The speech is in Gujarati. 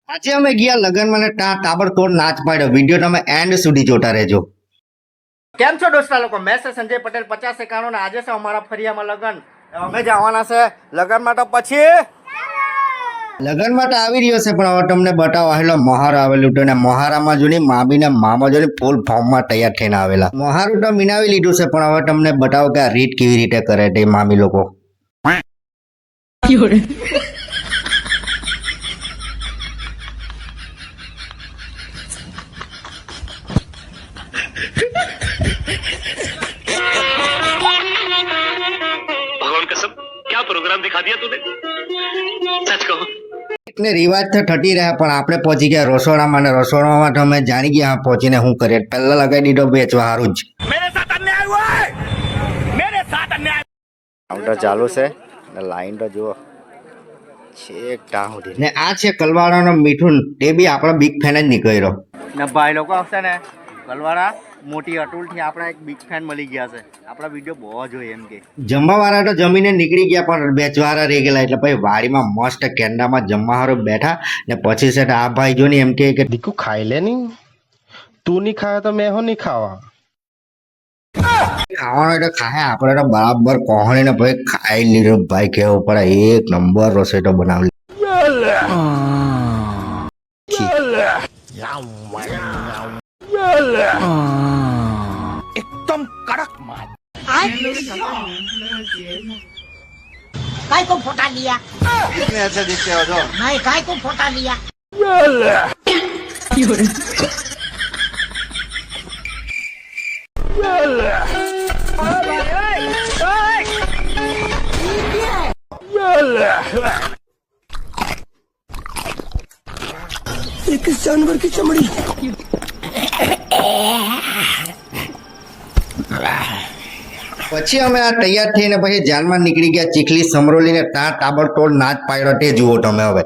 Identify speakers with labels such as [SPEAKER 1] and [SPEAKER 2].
[SPEAKER 1] આજે અમે ગયા લગનમાં ને તાબડતોડ નાચ પાડ્યો. વિડીયો તમે એન્ડ સુધી જોતા રહેજો. કેમ છો દોસ્તા લોકો? મેં છે સંજય પટેલ 50-91 ને આજે છે અમારા ફરિયામાં લગન. અમે જવાના છે લગનમાં. તો પછી લગનમાં તો આવી રહ્યો છે પણ હવે તમને બતાવો આવેલો મહાર આવેલું હતું ને મહારામાં જોની મામી ને મામા જોની ફૂલ ફોર્મમાં તૈયાર થઈને આવેલા. મહારું તો મીનાવી લીધું છે પણ હવે તમને બતાવો કે આ રીત કેવી રીતે કરે તે મામી લોકો.
[SPEAKER 2] भगवान कसम क्या प्रोग्राम दिखा दिया तूने सच कहो
[SPEAKER 1] ને રિવાજ તો થતી રહ્યા પણ આપણે પહોંચી ગયા રસોડામાં ને રસોડામાં તો અમે જાણી ગયા પહોંચીને શું કરીએ. પહેલા લગાવી દીધો વેચવા સારું જ. કાઉન્ટર ચાલુ છે ને લાઈન તો જુઓ છેક ત્યાં સુધી. ને આ છે કલવાડાનો મીઠું, તે બી આપણા બિગ ફેન જ નીકળ્યો. ને ભાઈ લોકો આવશે ને કલવાડા મોટી અતુલથી આપણા એક બિગ ફેન મળી ગયા છે. આપણા વિડીયો બહુ જોઈએ એમ કે. જમવા વાળા તો જમીને નીકળી ગયા પણ વેચવાળા રહી ગયેલા એટલે પછી વાડીમાં મસ્ત કેન્ડામાં જમવા હારું બેઠા ને પછી છે આ ભાઈ જો ને એમ કે
[SPEAKER 3] દીકુ ખાઈ લે નહીં, તું નહીં ખાય તો મેં હો નહીં ખાવા.
[SPEAKER 1] ખાવાનું એટલે ખાય આપણે તો બરાબર કોહણીને ભાઈ ખાઈ લીધું. ભાઈ કેવું પડે એક નંબર રસોઈ તો બનાવી.
[SPEAKER 3] एकदम कड़क माल.
[SPEAKER 4] काय को फोटा लिया?
[SPEAKER 1] कितने अच्छे दिखते हो जो.
[SPEAKER 4] नहीं, काय को फोटा लिया?
[SPEAKER 3] ये किस जानवर की चमड़ी?
[SPEAKER 1] પછી અમે આ તૈયાર થઈને પછી જાનમાં નીકળી ગયા ચીખલી સમરોલીને ત્યાં તાબડતોડ નાચ પાડ્યો તે જુઓ તમે હવે.